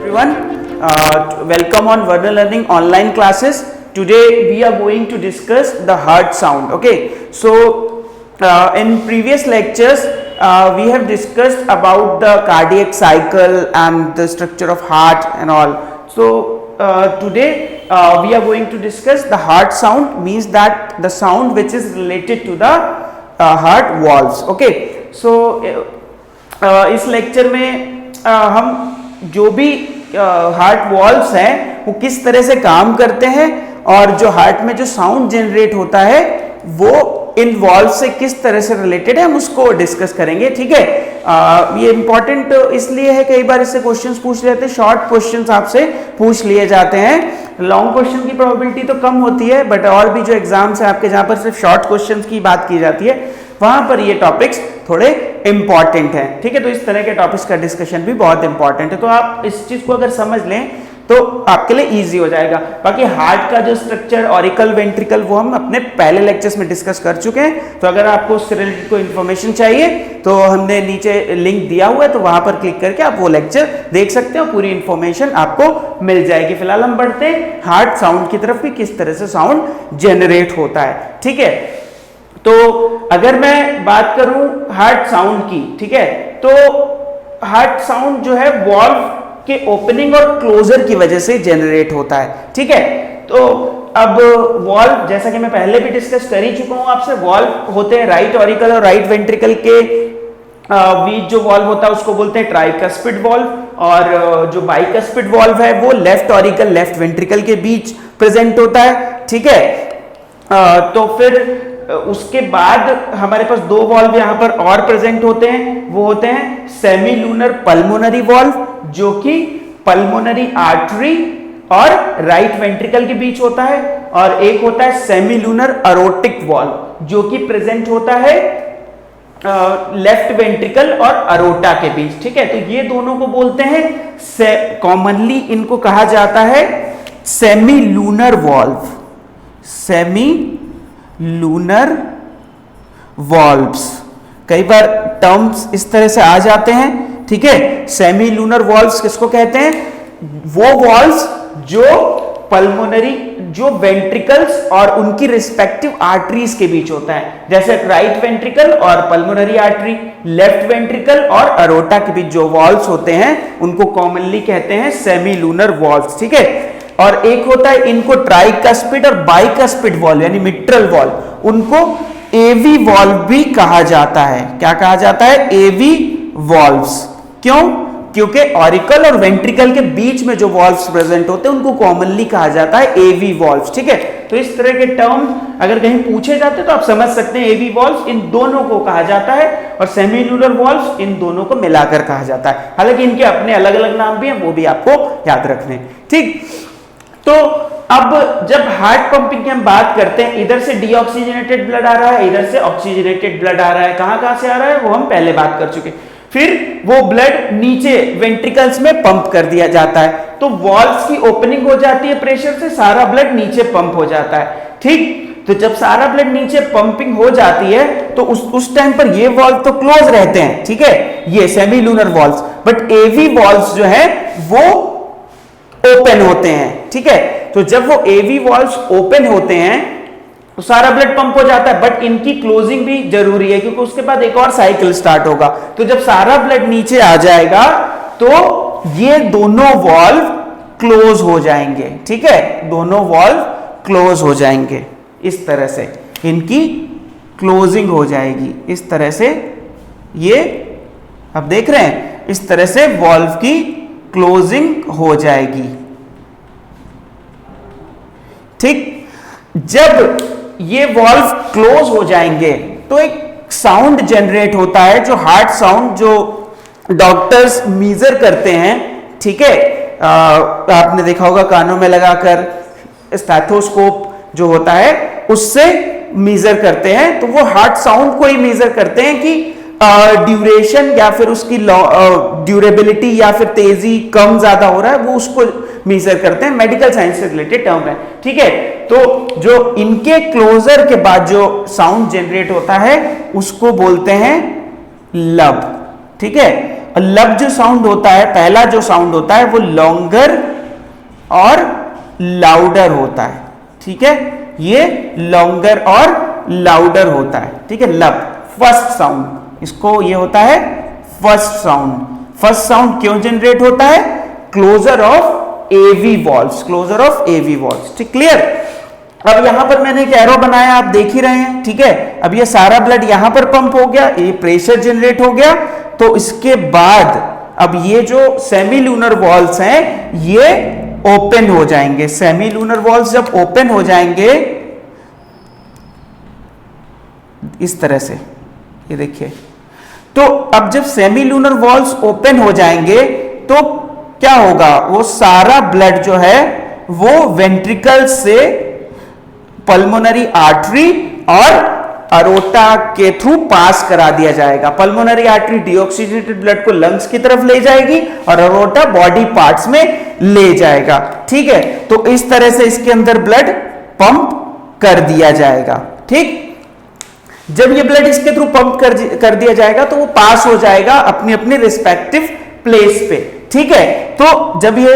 everyone. Welcome on Verna Learning online classes. Today we are going to discuss the heart sound. Okay, so in previous lectures we have discussed about the cardiac cycle and the structure of heart and all. So today we are going to discuss the heart sound, means that the sound which is related to the heart valves. Okay, so इस lecture में हम जो भी heart valves हैं वो किस तरह से काम करते हैं और जो हार्ट में जो साउंड जनरेट होता है वो इन वॉल्व से किस तरह से रिलेटेड है हम उसको डिस्कस करेंगे. ठीक है, ये इंपॉर्टेंट इसलिए है, कई बार इससे क्वेश्चंस पूछ लेते हैं, शॉर्ट क्वेश्चंस आपसे पूछ लिए जाते हैं. लॉन्ग क्वेश्चन की प्रोबेबिलिटी तो कम होती है, बट और भी जो एग्जाम्स है आपके जहां पर सिर्फ शॉर्ट क्वेश्चंस की बात की जाती है वहां पर ये टॉपिक्स थोड़े इंपॉर्टेंट हैं. ठीक है, तो इस तरह के टॉपिक्स का डिस्कशन भी बहुत इंपॉर्टेंट है. तो आप इस चीज को अगर समझ लें तो आपके लिए इजी हो जाएगा. बाकी हार्ट का जो स्ट्रक्चर ऑरिकल वेंट्रिकल वो हम अपने पहले लेक्चर्स में डिस्कस कर चुके हैं. तो अगर आपको उससे रिलेटेड कोई इन्फॉर्मेशन चाहिए तो हमने नीचे लिंक दिया हुआ है, तो वहां पर क्लिक करके आप वो लेक्चर देख सकते हो, पूरी इन्फॉर्मेशन आपको मिल जाएगी. फिलहाल हम बढ़ते हैं हार्ट साउंड की तरफ भी, किस तरह से साउंड जनरेट होता है. ठीक है, तो अगर मैं बात करूं हार्ट साउंड की, ठीक है, तो हार्ट साउंड जो है वॉल्व के ओपनिंग और क्लोजर की वजह से जनरेट होता है. ठीक है, तो अब वॉल्व जैसा कि मैं पहले भी डिस्कस कर ही चुका हूं आपसे, वॉल्व होते हैं राइट ऑरिकल और राइट वेंट्रिकल के बीच जो वॉल्व होता है उसको बोलते हैं ट्राइकस्पिड वॉल्व, और जो बाइकस्पिड वॉल्व है वो लेफ्ट ऑरिकल लेफ्ट वेंट्रिकल के बीच प्रेजेंट होता है. ठीक है, तो फिर उसके बाद हमारे पास दो वॉल्व यहां पर और प्रेजेंट होते हैं, वो होते हैं सेमी लूनर पल्मोनरी वॉल्व जो कि पल्मोनरी आर्टरी और राइट वेंट्रिकल के बीच होता है, और एक होता है सेमी लूनर अरोटिक वॉल्व जो कि प्रेजेंट होता है लेफ्ट वेंट्रिकल और अरोटा के बीच. ठीक है, तो ये दोनों को बोलते हैं, कॉमनली इनको कहा जाता है semi lunar valve, semi lunar valves. कई बार टर्म्स इस तरह से आ जाते हैं. ठीक है, सेमी लूनर वॉल्व्स किसको कहते हैं? वो वॉल्व्स जो पल्मोनरी जो वेंट्रिकल्स और उनकी रिस्पेक्टिव आर्टरीज के बीच होता है, जैसे राइट वेंट्रिकल और पल्मोनरी आर्टरी, लेफ्ट वेंट्रिकल और अरोटा के बीच जो वॉल्व्स होते हैं उनको कॉमनली कहते हैं सेमी लूनर वॉल्व्स. ठीक है, और एक होता है इनको ट्राइकस्पिड और बाइकस्पिड वॉल्व यानी मिट्रल वॉल्व, उनको एवी वॉल्व भी कहा जाता है. क्या कहा जाता है? एवी वॉल्व्स. क्यों? क्योंकि ऑरिकल और वेंट्रिकल के बीच में जो वॉल्व्स प्रेजेंट होते हैं उनको कॉमनली कहा जाता है एवी वॉल्व्स. ठीक है, तो इस तरह के टर्म अगर कहीं पूछे जाते तो आप समझ सकते हैं एवी वॉल्व्स इन दोनों को कहा जाता है, और सेमी लूनर वॉल्व्स इन दोनों को मिलाकर कहा जाता है. हालांकि इनके अपने अलग अलग नाम भी हैं, वो भी आपको याद रखने. ठीक, तो अब जब हार्ट पंपिंग की हम बात करते हैं, इधर से डीऑक्सीजनेटेड ब्लड आ रहा है, इधर से ऑक्सीजनेटेड ब्लड आ रहा है. कहां से आ रहा है वो हम पहले बात कर चुके. फिर वो ब्लड नीचे वेंट्रिकल्स में पंप कर दिया जाता है, तो वॉल्व्स की ओपनिंग हो जाती है प्रेशर से, सारा ब्लड नीचे पंप हो जाता है. ठीक, तो जब सारा ब्लड नीचे पंपिंग हो जाती है तो उस टाइम पर ये वॉल्व तो क्लोज रहते हैं. ठीक है, ये semi lunar valves, but AV valves जो है वो ओपन होते हैं. ठीक है, तो जब वो एवी वॉल्व्स ओपन होते हैं तो सारा ब्लड पंप हो जाता है, बट इनकी क्लोजिंग भी जरूरी है क्योंकि उसके बाद एक और साइकिल स्टार्ट होगा. तो जब सारा ब्लड नीचे आ जाएगा तो ये दोनों वॉल्व क्लोज हो जाएंगे. ठीक है, दोनों वॉल्व क्लोज हो जाएंगे. इस तरह से इनकी क्लोजिंग हो जाएगी. इस तरह से ये आप देख रहे हैं, इस तरह से वॉल्व की क्लोजिंग हो जाएगी. ठीक, जब ये वॉल्व क्लोज हो जाएंगे तो एक साउंड जनरेट होता है, जो हार्ट साउंड जो डॉक्टर्स मेजर करते हैं. ठीक है, आपने देखा होगा कानों में लगाकर स्टेथोस्कोप जो होता है उससे मेजर करते हैं, तो वो हार्ट साउंड को ही मेजर करते हैं कि ड्यूरेशन या फिर उसकी ड्यूरेबिलिटी या फिर तेजी कम ज्यादा हो रहा है, वो उसको मेजर करते हैं. मेडिकल साइंस से रिलेटेड टर्म है. ठीक है, तो जो इनके क्लोजर के बाद जो साउंड जनरेट होता है उसको बोलते हैं लब. ठीक है, लब जो साउंड होता है, पहला जो साउंड होता है वो लॉन्गर और लाउडर होता है, ठीक है, ये लॉन्गर और लाउडर होता है, ठीक है, लब फर्स्ट साउंड, इसको ये होता है फर्स्ट साउंड। फर्स्ट साउंड क्यों जनरेट होता है? Closure of AV valves, closure of AV valves, ठीक, क्लियर। अब यहां पर मैंने एक एरो बनाया, आप देख ही रहे हैं, ठीक है। अब ये सारा ब्लड यहां पर पंप हो गया, ये प्रेशर जनरेट हो गया, तो इसके बाद अब ये जो सेमी लूनर वॉल्व्स हैं ये ओपन हो जाएंगे। सेमी लूनर वॉल्व्स जब ओपन हो जाएंगे इस तरह से, ये देखिए, तो अब जब सेमी लूनर वॉल्व्स ओपन हो जाएंगे तो क्या होगा, वो सारा ब्लड जो है वो वेंट्रिकल से पल्मोनरी आर्टरी और अरोटा के थ्रू पास करा दिया जाएगा। पल्मोनरी आर्टरी डीऑक्सीजनेटेड ब्लड को लंग्स की तरफ ले जाएगी और अरोटा बॉडी पार्ट्स में ले जाएगा, ठीक है। तो इस तरह से इसके अंदर ब्लड पंप कर दिया जाएगा, ठीक। जब ये ब्लड इसके थ्रू पंप कर दिया जाएगा तो वो पास हो जाएगा अपनी अपनी रिस्पेक्टिव प्लेस पे, ठीक है। तो जब ये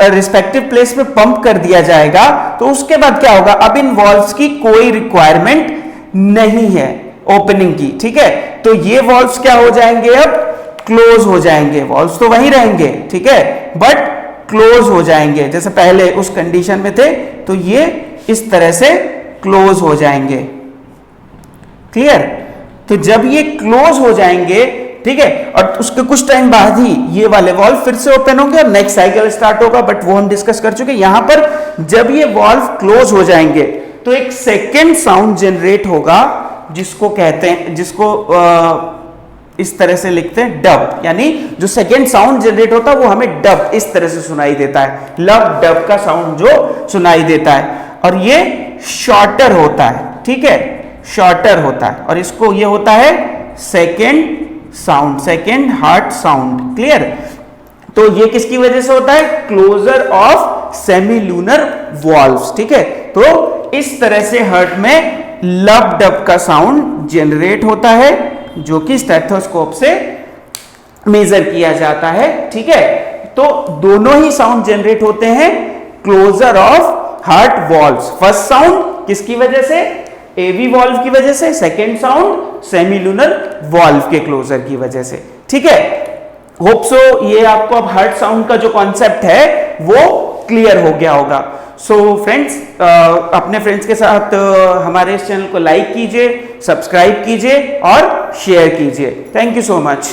रिस्पेक्टिव प्लेस पे पंप कर दिया जाएगा तो उसके बाद क्या होगा, अब इन वॉल्व्स की कोई रिक्वायरमेंट नहीं है ओपनिंग की, ठीक है। तो ये वॉल्व्स क्या हो जाएंगे, अब क्लोज हो जाएंगे। वॉल्व्स तो वहीं रहेंगे, ठीक है, बट क्लोज हो जाएंगे, जैसे पहले उस कंडीशन में थे, तो ये इस तरह से क्लोज हो जाएंगे, क्लियर। तो जब ये क्लोज हो जाएंगे, ठीक है, और उसके कुछ टाइम बाद ही ये वाले वॉल्व फिर से ओपन होंगे और नेक्स्ट साइकिल स्टार्ट होगा, बट वो हम डिस्कस कर चुके। यहां पर जब ये वॉल्व क्लोज हो जाएंगे तो एक सेकेंड साउंड जनरेट होगा जिसको कहते हैं, जिसको इस तरह से लिखते हैं डब, यानी जो सेकेंड साउंड जनरेट होता है वो हमें डब इस तरह से सुनाई देता है, लब डब का साउंड जो सुनाई देता है, और ये शॉर्टर होता है, ठीक है, शॉर्टर होता है, और इसको ये होता है second sound, second heart sound, clear. तो ये किसकी वजह से होता है, closure of semi lunar valves, ठीक है। तो इस तरह से हार्ट में लब डब का साउंड जनरेट होता है जो कि स्टेथोस्कोप से मेजर किया जाता है, ठीक है। तो दोनों ही साउंड जनरेट होते हैं closure of heart valves. First sound किसकी वजह से, एवी वॉल्व की वजह से, second sound semi lunar valve के क्लोजर की वजह से, ठीक है। होप सो ये आपको अब हार्ट साउंड का जो कॉन्सेप्ट है वो क्लियर हो गया होगा। सो फ्रेंड्स, अपने फ्रेंड्स के साथ हमारे इस चैनल को लाइक कीजिए, सब्सक्राइब कीजिए और शेयर कीजिए। Thank you so much.